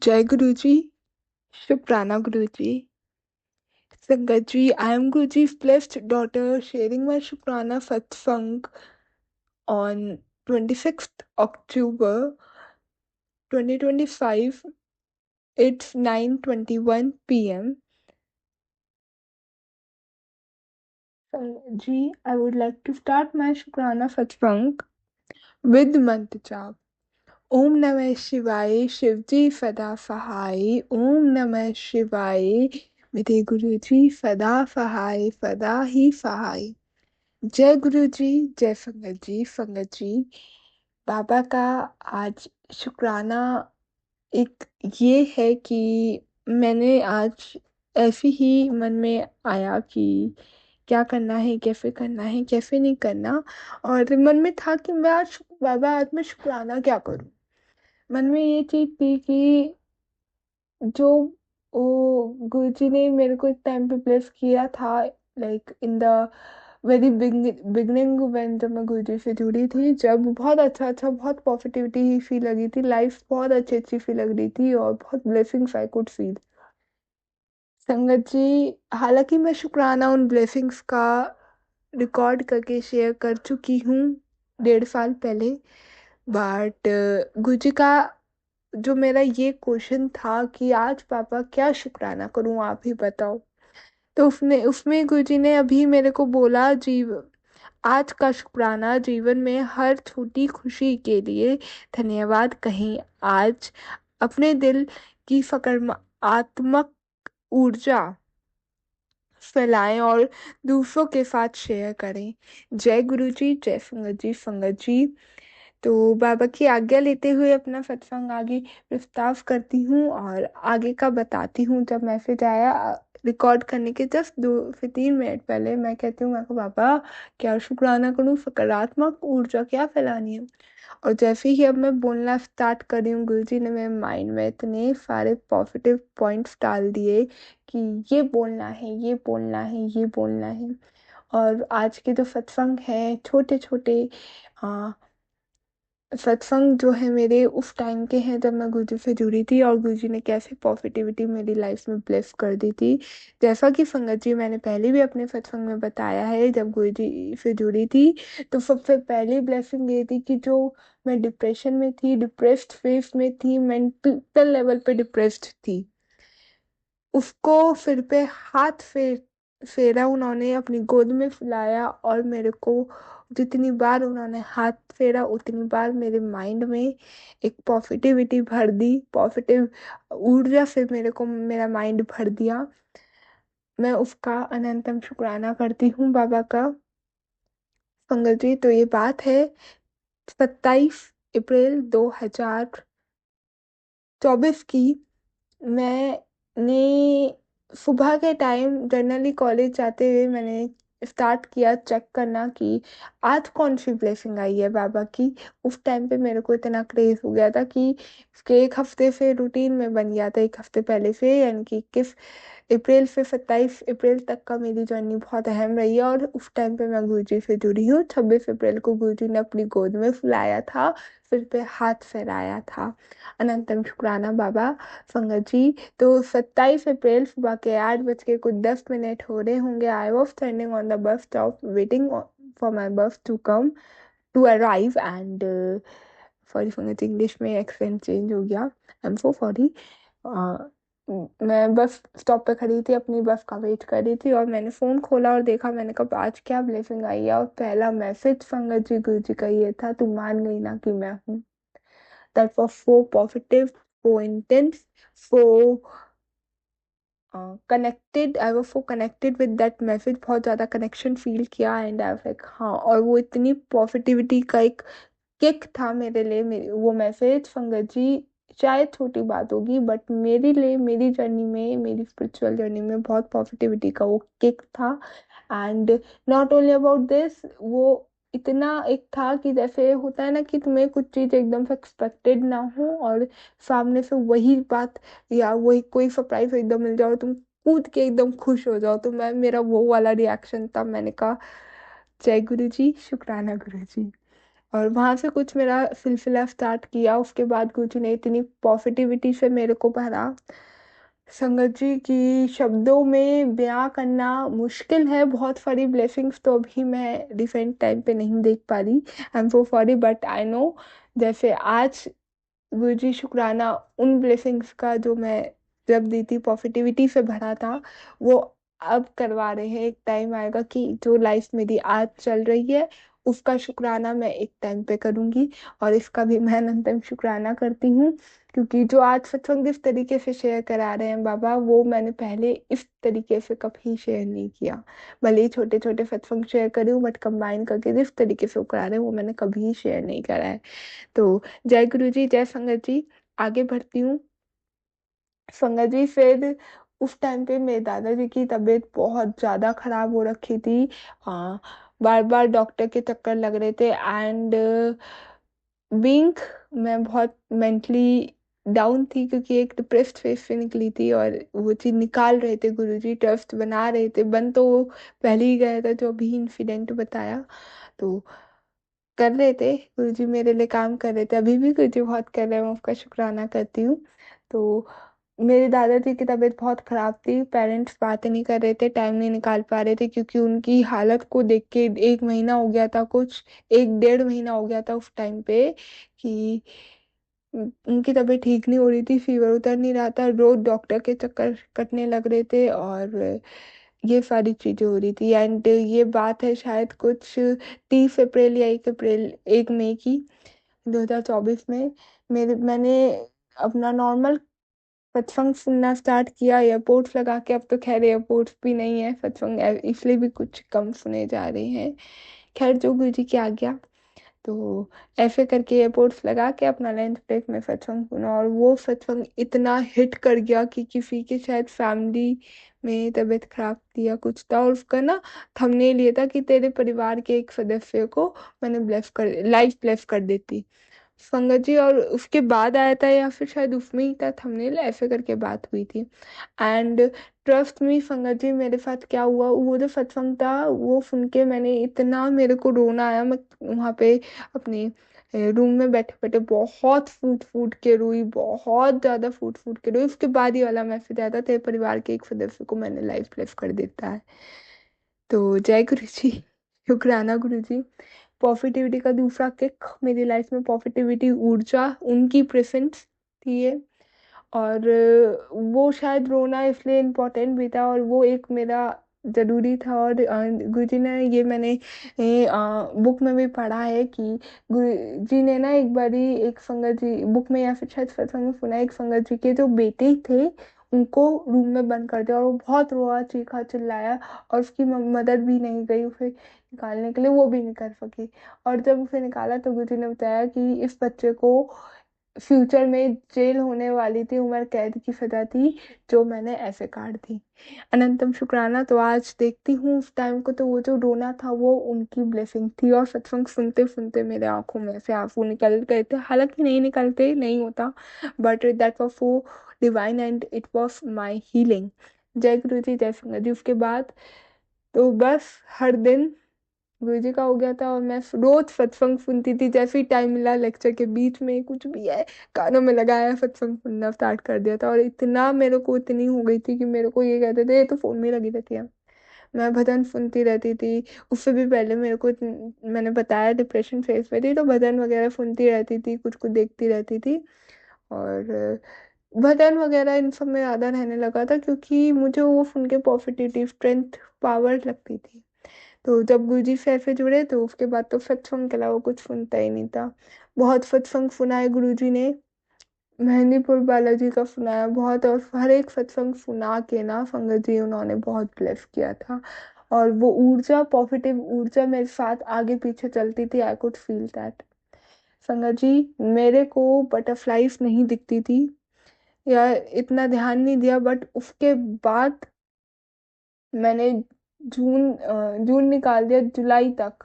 Jai Guruji, Shukrana Guruji. Sangatji, I am Guruji's blessed daughter sharing my Shukrana Satsang on 26th October 2025. It's 9:21 p.m. Sangatji, I would like to start my Shukrana Satsang with mantra jap. ओम नमः शिवाय शिवजी सदा सहाय ओम नमः शिवाय मेरे गुरुजी सदा सहाय सदा ही सहाय जय गुरु जी जय संगत जी बाबा का आज शुक्राना एक ये है कि मैंने आज ऐसे ही मन में आया कि क्या करना है कैसे नहीं करना। और मन में था कि मैं आज बाबा आज मैं शुक्राना क्या करूं। मन में ये चीज थी कि जो वो गुरुजी ने मेरे को एक टाइम पे ब्लेस किया था, like in the very beginning when जब मैं गुरुजी से जुड़ी थी, जब बहुत अच्छा बहुत पॉजिटिविटी फील लगी थी, लाइफ बहुत अच्छी फील लग रही थी और बहुत ब्लेसिंग्स आई कुड फील। संगत जी, हालांकि मैं शुक्राना उन ब्लेसिंग्स का रिकॉर्ड करके शेयर कर चुकी हूँ 1.5 साल पहले, बट गुरुजी का जो मेरा ये क्वेश्चन था कि आज पापा क्या शुक्राना करूं आप ही बताओ, तो उसने उसमें गुरुजी ने अभी मेरे को बोला जीव आज का शुक्राना जीवन में हर छोटी खुशी के लिए धन्यवाद कहें। आज अपने दिल की सकारात्मक ऊर्जा फैलाएं और दूसरों के साथ शेयर करें। जय गुरु जी जय संगत जी। तो बाबा की आज्ञा लेते हुए अपना सत्संग आगे प्रस्ताव करती हूँ और आगे का बताती हूँ। जब मैसेज आया रिकॉर्ड करने के जस्ट 2 से 3 मिनट पहले, मैं कहती हूँ मैं को बाबा क्या शुक्राना करूँ, सकारात्मक ऊर्जा क्या फैलानी है। और जैसे ही अब मैं बोलना स्टार्ट कर रही हूँ, गुरुजी ने मेरे माइंड में इतने सारे पॉजिटिव पॉइंट्स डाल दिए कि ये बोलना है ये बोलना है ये बोलना है। और आज के जो सत्संग है छोटे छोटे सत्संग जो है मेरे उस टाइम के हैं जब मैं गुरुजी से जुड़ी थी और गुरुजी ने कैसे पॉजिटिविटी मेरी लाइफ में ब्लेस कर दी थी। जैसा कि संगत जी मैंने पहले भी अपने सत्संग में बताया है, जब गुरुजी से जुड़ी थी तो सबसे पहली ब्लेसिंग ये थी कि जो मैं डिप्रेशन में थी, डिप्रेस्ड फेस में थी, मेंटल लेवल पे डिप्रेस्ड थी, उसको सिर पे हाथ फेरा उन्होंने, अपनी गोद में फुलाया और मेरे को जितनी बार उन्होंने हाथ फेरा उतनी बार मेरे माइंड में एक पॉजिटिविटी भर दी, पॉजिटिव ऊर्जा से मेरे को मेरा माइंड भर दिया। मैं उसका अनंतम शुक्राना करती हूँ बाबा का। पंगल जी, तो ये बात है 27 अप्रैल 2024 की। मैंने सुबह के टाइम जनरली कॉलेज जाते हुए मैंने स्टार्ट किया चेक करना कि आज कौन सी ब्लेसिंग आई है बाबा की। उस टाइम पे मेरे को इतना क्रेज हो गया था कि उसके 1 हफ्ते से रूटीन में बन गया था, 1 हफ्ते पहले से, यानी कि 21 अप्रैल से 27 अप्रैल तक का मेरी जर्नी बहुत अहम रही है। और उस टाइम पे मैं गुरुजी से जुड़ी हूँ। 26 अप्रैल को गुरुजी ने अपनी गोद में फुलाया था, सिर पे हाथ फहराया था। अनंतम शुक्राना बाबा। संगत जी, तो 27 अप्रैल सुबह के 8 बज के कुछ 10 मिनट हो रहे होंगे। I was standing on the bus stop waiting for my bus to come to arrive and sorry Sangat, English में एक्सेंट चेंज हो गया, आई एम सो सॉरी। मैं बस स्टॉप पे खड़ी थी, अपनी बस का वेट कर रही थी और मैंने फ़ोन खोला और देखा, मैंने कहा आज क्या ब्लेसिंग आई है। और पहला मैसेज संगत जी गुरु जी का ये था, तू मान गई ना कि मैं हूँ। That was so positive, so intense, so connected. I was so connected with that message, बहुत ज़्यादा कनेक्शन फील किया एंड आई लाइक हाँ। और वो इतनी पॉजिटिविटी का एक किक था मेरे लिए, मेरे वो मैसेज। संगत जी, शायद छोटी बात होगी बट मेरे लिए मेरी जर्नी में, मेरी स्पिरिचुअल जर्नी में बहुत पॉजिटिविटी का वो किक था। And not only about this, वो इतना एक था कि जैसे होता है ना कि तुम्हें कुछ चीज़ एकदम से एक्सपेक्टेड ना हो और सामने से वही बात या वही कोई सरप्राइज एकदम मिल जाओ, तुम कूद के एकदम खुश हो जाओ। तो मैं, मेरा वो वाला रिएक्शन था। मैंने कहा जय गुरु जी, शुक्राना गुरु जी। और वहां से कुछ मेरा सिलसिला स्टार्ट किया। उसके बाद गुरुजी ने इतनी पॉजिटिविटी से मेरे को भरा, संगत जी की शब्दों में बयां करना मुश्किल है। बहुत सारी ब्लेसिंग्स तो अभी मैं डिफरेंट टाइम पे नहीं देख पा रही, I am so sorry, but I know जैसे आज गुरुजी शुक्राना उन ब्लेसिंग्स का जो मैं जब दी थी पॉजिटिविटी से भरा था, वो अब करवा रहे हैं। एक टाइम आएगा कि जो लाइफ मेरी आज चल रही है उसका शुक्राना मैं एक टाइम पे करूंगी, और इसका भी मैं अनंतम शुक्राना करती हूँ। क्योंकि जो आज सत्संग जिस तरीके से शेयर करा रहे हैं बाबा, वो मैंने पहले इस तरीके से कभी शेयर नहीं किया। भले ही छोटे छोटे सत्संग शेयर करी हूँ, बट कंबाइन करके जिस तरीके से वो करा रहे हैं वो मैंने कभी शेयर नहीं करा है। तो जय गुरु जी, जय संगत जी। आगे बढ़ती हूँ। संगत जी फिर उस टाइम पे मेरे दादाजी की तबीयत बहुत ज्यादा खराब हो रखी थी। हाँ, बार बार डॉक्टर के चक्कर लग रहे थे, एंड बीइंग मैं बहुत मेंटली डाउन थी, क्योंकि एक डिप्रेस्ड फेस से निकली थी। और वो चीज निकाल रहे थे गुरुजी, ट्रस्ट बना रहे थे। बन तो वो पहले ही गया था जो अभी इंसिडेंट बताया, तो कर रहे थे गुरुजी, मेरे लिए काम कर रहे थे। अभी भी गुरुजी बहुत कर रहे हैं, मैं उसका शुक्राना करती हूँ। तो मेरे दादाजी की तबीयत बहुत खराब थी। पेरेंट्स बातें नहीं कर रहे थे, टाइम नहीं निकाल पा रहे थे, क्योंकि उनकी हालत को देख के एक महीना हो गया था, कुछ एक डेढ़ महीना हो गया था उस टाइम पे, कि उनकी तबीयत ठीक नहीं हो रही थी, फीवर उतर नहीं रहा था, रोज डॉक्टर के चक्कर कटने लग रहे थे, और ये सारी चीजें हो रही थी। एंड ये बात है शायद कुछ 30 अप्रैल या 1 अप्रैल, 1 मई की 2024 में। मैंने अपना नॉर्मल सत्संग सुनना स्टार्ट किया एयरपोर्ट्स लगा के। अब तो खैर एयरपोर्ट्स भी नहीं है, सत्संग इसलिए भी कुछ कम सुने जा रहे हैं। खैर जो गुरु जी की आज्ञा। तो ऐसे करके एयरपोर्ट्स लगा के अपना लंच ब्रेक में सत्संग सुना, और वो सत्संग इतना हिट कर गया कि किसी के शायद फैमिली में तबीयत खराब थी या कुछ था, और उसका ना थंबनेल ये था कि तेरे परिवार के एक सदस्य को मैंने ब्लेस कर, लाइफ ब्लेस कर देती, संगत जी। और उसके बाद आया था, या फिर शायद उसमें ही था थंबनेल, ऐसे करके बात हुई थी। एंड ट्रस्ट मी संगत जी, मेरे साथ क्या हुआ, वो जो सत्संग था वो सुन के मैंने इतना, मेरे को रोना आया। मैं वहाँ पे अपने रूम में बैठे बैठे बहुत फूट फूट के रोई, बहुत ज्यादा फूट फूट के रोई। उसके बाद ही वाला मैसेज आया था, तेरे परिवार के एक सदस्य को मैंने लाइफ ब्लेस कर देता है। तो जय गुरु जी, शुक्राना गुरु जी। पॉजिटिविटी का दूसरा किक मेरी लाइफ में, पॉजिटिविटी ऊर्जा, उनकी प्रेजेंस थी ये। और वो शायद रोना इसलिए इम्पोर्टेंट भी था, और वो एक मेरा जरूरी था। और गुरुजी ने, ये मैंने बुक में भी पढ़ा है कि गुरुजी ने ना एक बारी, एक संगत जी बुक में या फिर शायद सत्संग में सुना है, एक संगत जी के जो बेटे थे उनको रूम में बंद कर दिया, और वो बहुत रोआ, चीखा चिल्लाया, और उसकी मदद भी नहीं गई उसे निकालने के लिए, वो भी नहीं कर सकी। और जब उसे निकाला तो गुरुजी ने बताया कि इस बच्चे को फ्यूचर में जेल होने वाली थी, उम्र कैद की सजा थी, जो मैंने ऐसे काट दी। अनंतम शुक्राना। तो आज देखती हूँ उस टाइम को, तो वो जो रोना था वो उनकी ब्लेसिंग थी, और सत्संग सुनते सुनते मेरे आंखों में से आंसू निकल गए थे। हालांकि नहीं निकलते, नहीं होता, but that was so divine and it was my healing. जय गुरु जी, जय सिंह जी। उसके बाद तो बस हर दिन गुरुजी का हो गया था, और मैं रोज सत्संग सुनती थी। जैसे ही टाइम मिला लेक्चर के बीच में कुछ भी है, कानों में लगाया, सत्संग सुनना स्टार्ट कर दिया था। और इतना मेरे को इतनी हो गई थी कि मेरे को ये कहते थे ये तो फोन में ही लगी रहती है। मैं भजन सुनती रहती थी। उससे भी पहले मेरे को मैंने बताया डिप्रेशन फेज में थी, तो भजन वगैरह सुनती रहती थी, कुछ कुछ देखती रहती थी। और भजन वगैरह इन सब में ज्यादा रहने लगा था, क्योंकि मुझे वो सुन के पॉजिटिव स्ट्रेंथ पावर लगती थी। तो जब गुरुजी से ऐसे जुड़े तो उसके बाद तो सत्संग के अलावा कुछ सुनता ही नहीं था। बहुत सत्संग सुना है गुरुजी ने, मेहंदीपुर बालाजी का सुनाया बहुत, और हर एक सत्संग सुना के ना संगत जी उन्होंने बहुत ब्लेस किया था। और वो ऊर्जा, पॉजिटिव ऊर्जा मेरे साथ आगे पीछे चलती थी, आई कुड फील दैट। संगत जी, मेरे को बटरफ्लाईज नहीं दिखती थी, या इतना ध्यान नहीं दिया, बट उसके बाद मैंने जून निकाल दिया जुलाई तक,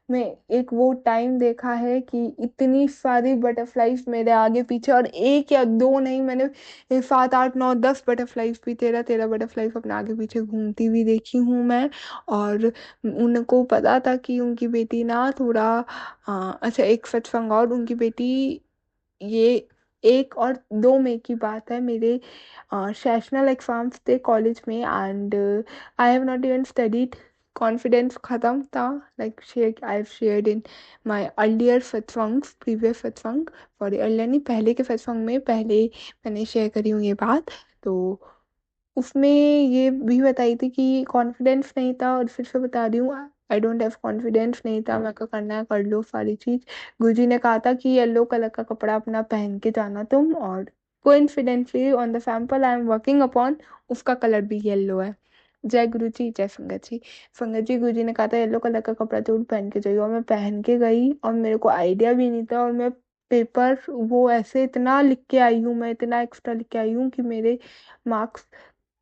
मैं एक वो टाइम देखा है कि इतनी सारी बटरफ्लाईज मेरे आगे पीछे, और एक या दो नहीं, मैंने 7 8 9 10 बटरफ्लाईज भी, 13 13 बटरफ्लाईज अपने आगे पीछे घूमती हुई देखी हूँ मैं। और उनको पता था कि उनकी बेटी ना थोड़ा अच्छा, एक सत्संग और, उनकी बेटी ये 1 और 2 मई की बात है, मेरे सेशनल एग्जाम्स थे कॉलेज में, and I have not even studied, confidence खत्म था, like share I have shared in my earlier satsangs, previous सत्संग, सॉरी अर्लियर नहीं, पहले के सत्संग में पहले मैंने शेयर करी हूँ ये बात। तो उसमें ये भी बताई थी कि कॉन्फिडेंस नहीं था, और फिर से बता रही हूँ, आई डोंट हैव कॉन्फिडेंस नहीं था, मैं क्या करना है कर लो सारी चीज। गुरुजी ने कहा था कि येलो कलर का कपड़ा अपना पहन के जाना तुम, और coincidentally on the sample I am working upon, उसका कलर भी येलो है। जय गुरु जी, जय संगत जी। संगत जी, गुरु जी ने कहा था येलो कलर का कपड़ा जरूर पहन के जाइए, और मैं पहन के गई, और मेरे को आइडिया भी नहीं था, और मैं पेपर वो ऐसे इतना लिख के आई हूँ, मैं इतना एक्स्ट्रा लिख के आई हूँ कि मेरे मार्क्स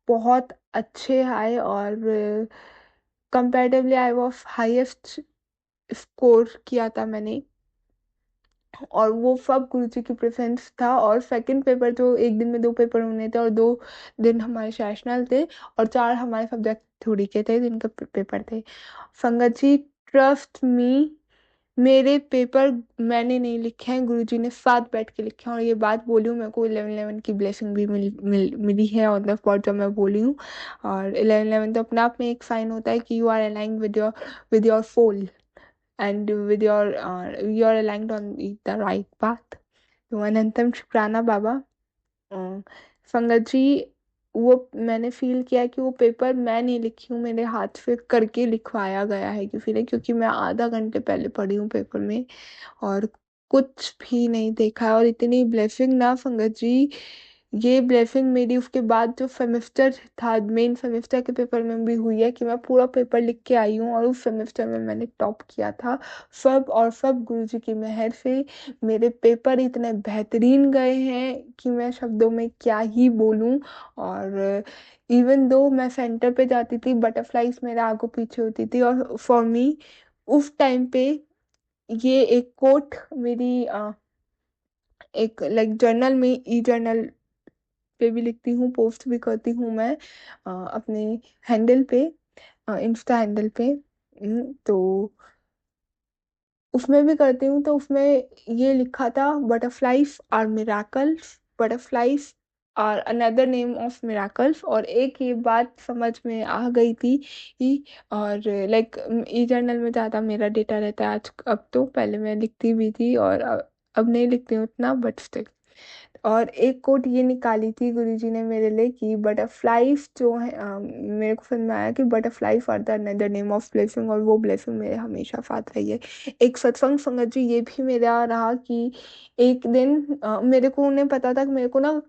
बहुत अच्छे आए, और comparatively I was highest score किया था मैंने, और वो सब गुरुजी की प्रेफरेंस था। और सेकंड पेपर, जो एक दिन में 2 पेपर होने थे, और 2 दिन हमारे सेशनल थे, और 4 हमारे सब्जेक्ट थ्योरी के थे, जिनके पेपर थे। संगत जी, ट्रस्ट मी, मेरे पेपर मैंने नहीं लिखे हैं, गुरुजी ने साथ बैठ के लिखे हैं, और ये बात बोली हूँ, मेरे को 11 11 की ब्लेसिंग भी मिली है ऑन द स्पॉट जब मैं बोली हूँ। और 11 11 तो अपने आप में एक साइन होता है कि you are aligned with your soul, and with you're aligned on the right path. तो अनंतम शुक्राना बाबा। अ, संगत जी, वो मैंने फील किया कि वो पेपर मैं नहीं लिखी हूँ, मेरे हाथ से करके लिखवाया गया है किसी ने, क्योंकि मैं आधा घंटे पहले पढ़ी हूँ पेपर में, और कुछ भी नहीं देखा है। और इतनी ब्लेसिंग ना संगत जी, ये ब्लेसिंग मेरी उसके बाद जो सेमेस्टर था, मेन सेमेस्टर के पेपर में भी हुई है, कि मैं पूरा पेपर लिख के आई हूँ, और उस सेमेस्टर में मैंने टॉप किया था। सब और सब गुरुजी की मेहर से मेरे पेपर इतने बेहतरीन गए हैं कि मैं शब्दों में क्या ही बोलूं। और इवन दो मैं सेंटर पे जाती थी, बटरफ्लाईज मेरे आगो पीछे होती थी, और फॉर मी उस टाइम पे ये एक कोट मेरी एक लाइक जर्नल में, ई जर्नल पे भी लिखती हूँ, पोस्ट भी करती हूँ मैं अपने हैंडल पे, इंस्टा हैंडल पे। तो उसमें भी करती हूँ, तो उसमें ये लिखा था, butterflies are miracles, butterflies are another name of miracles. और एक ये बात समझ में आ गई थी कि, और लाइक ई जर्नल में ज़्यादा मेरा डेटा रहता है आज, अब तो पहले मैं लिखती भी थी, और अब नहीं लिखती हूँ उतना, बट स्टिल। और एक कोट ये निकाली थी गुरुजी ने मेरे लिए कि बटरफ्लाईज जो है, मेरे को समझ में आया कि butterflies are the another name of blessing, और वो ब्लेसिंग मेरे हमेशा साथ रही है। एक सत्संग संगत जी ये भी मेरा रहा कि एक दिन मेरे को उन्हें पता था कि मेरे को ना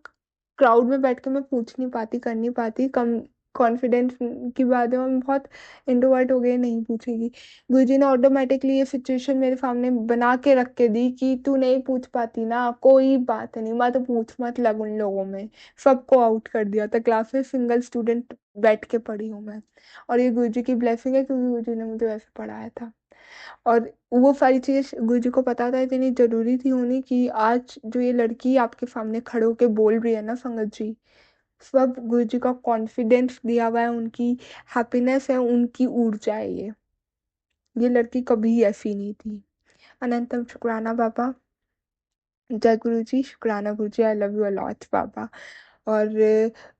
क्राउड में बैठ के मैं पूछ नहीं पाती, कर नहीं पाती, कम कॉन्फिडेंस की बात है, मैं बहुत इंट्रोवर्ट हो गई, नहीं पूछेगी। गुरुजी ने ऑटोमेटिकली ये सिचुएशन मेरे सामने बना के रख के दी कि तू नहीं पूछ पाती ना, कोई बात नहीं, मैं तो पूछ मत लग उन लोगों में। सबको आउट कर दिया था क्लास में, सिंगल स्टूडेंट बैठ के पढ़ी हूँ मैं। और ये गुरुजी की ब्लेसिंग है, क्योंकि गुरुजी ने मुझे वैसे पढ़ाया था। और वो सारी चीजें गुरुजी को पता था, इतनी जरूरी थी होनी, कि आज जो ये लड़की आपके सामने खड़े होके बोल रही है ना संगत जी, सब गुरुजी का कॉन्फिडेंस दिया हुआ है, उनकी हैप्पीनेस है, उनकी ऊर्जा है ये लड़की कभी ऐसी नहीं थी। अनंतम शुक्राना बाबा। जय गुरु जी, शुक्राना गुरु जी, आई लव यू अलॉट बाबा। और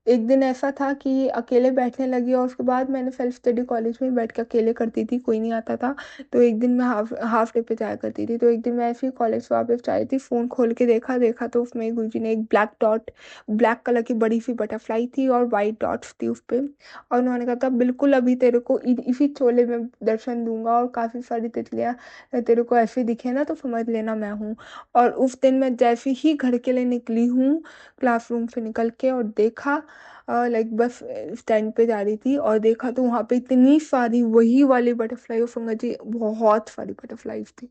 एक दिन ऐसा था कि अकेले बैठने लगी, और उसके बाद मैंने सेल्फ स्टडी कॉलेज में बैठ के अकेले करती थी, कोई नहीं आता था। तो एक दिन मैं हाफ हाफ डे पे जाया करती थी, तो एक दिन मैं ऐसे ही कॉलेज से वापस जा रही थी, फ़ोन खोल के देखा देखा तो उसमें गुरुजी ने एक ब्लैक कलर की बड़ी सी बटरफ्लाई थी, और वाइट डॉट्स थी उस पे। और उन्होंने कहा था, बिल्कुल अभी तेरे को इसी चोले में दर्शन दूंगा, और काफ़ी सारी तितलियाँ तेरे को ऐसे दिखे ना, तो समझ लेना मैं हूँ। और उस दिन मैं जैसे ही घर के लिए निकली हूँ, क्लासरूम से निकल के, और देखा लाइक बस स्टैंड पे जा रही थी, और देखा तो वहां पे इतनी सारी वही वाली बटरफ्लाई, और फंगा जी बहुत सारी बटरफ्लाईज थी।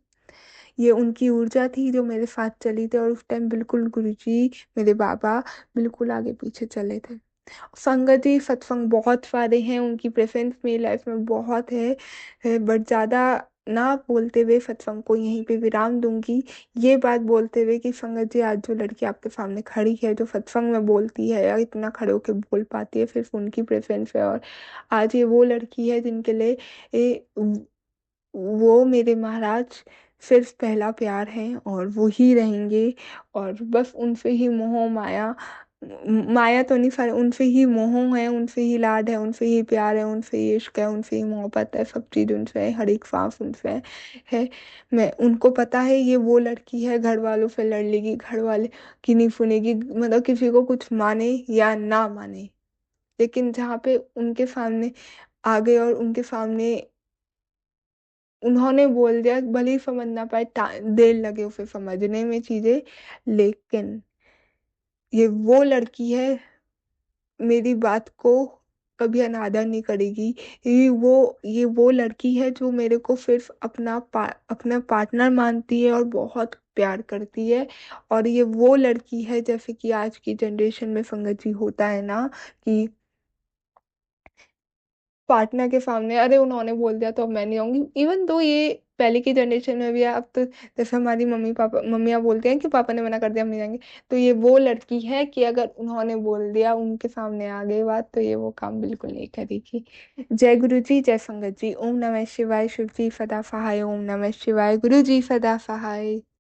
ये उनकी ऊर्जा थी जो मेरे साथ चली थी, और उस टाइम बिल्कुल गुरुजी, मेरे बाबा बिल्कुल आगे पीछे चले थे। संगत जी, सत्संग बहुत सारे हैं, उनकी प्रेजेंस मेरी लाइफ में बहुत है, बट ज़्यादा ना बोलते हुए सत्संग को यहीं पे विराम दूंगी। ये बात बोलते हुए कि संगत जी, आज जो लड़की आपके सामने खड़ी है, जो सत्संग में बोलती है या इतना खड़े होके बोल पाती है, सिर्फ उनकी प्रेफरेंस है। और आज ये वो लड़की है जिनके लिए वो मेरे महाराज सिर्फ पहला प्यार है और वो ही रहेंगे। और बस उनसे ही मोह माया, माया तो नहीं, सारे उनसे ही मोह है, उनसे ही लाड है, उनसे ही प्यार है, उनसे ही इश्क है, उनसे ही मोहब्बत है, सब चीज उनसे है, हर एक सांस उनसे है। मैं उनको पता है ये वो लड़की है, घर वालों से लड़ लेगी, घर वाले की नहीं सुनेगी, मतलब किसी को कुछ माने या ना माने, लेकिन जहाँ पे उनके सामने आ गए और उनके सामने उन्होंने बोल दिया, भले ही समझ ना पाए, देर लगे उसे समझने में चीजें, लेकिन ये वो लड़की है, मेरी बात को कभी अनादर नहीं करेगी। ये वो लड़की है जो मेरे को सिर्फ अपना पार्टनर मानती है और बहुत प्यार करती है। और ये वो लड़की है, जैसे कि आज की जनरेशन में संगत जी होता है ना, कि पार्टनर के सामने अरे उन्होंने बोल दिया तो अब मैं नहीं आऊंगी। इवन तो ये पहले की जनरेशन में भी है, अब तो जैसे हमारी मम्मियाँ बोलते हैं कि पापा ने मना कर दिया हम नहीं जाएंगे, तो ये वो लड़की है कि अगर उन्होंने बोल दिया, उनके सामने आ गई बात, तो ये वो काम बिल्कुल नहीं करेगी। जय गुरु जी, जय संगत जी। ओम नमः शिवाय। शिव जी सदा सहाय। ओम नमः शिवाय। गुरु जी सदा सहाय।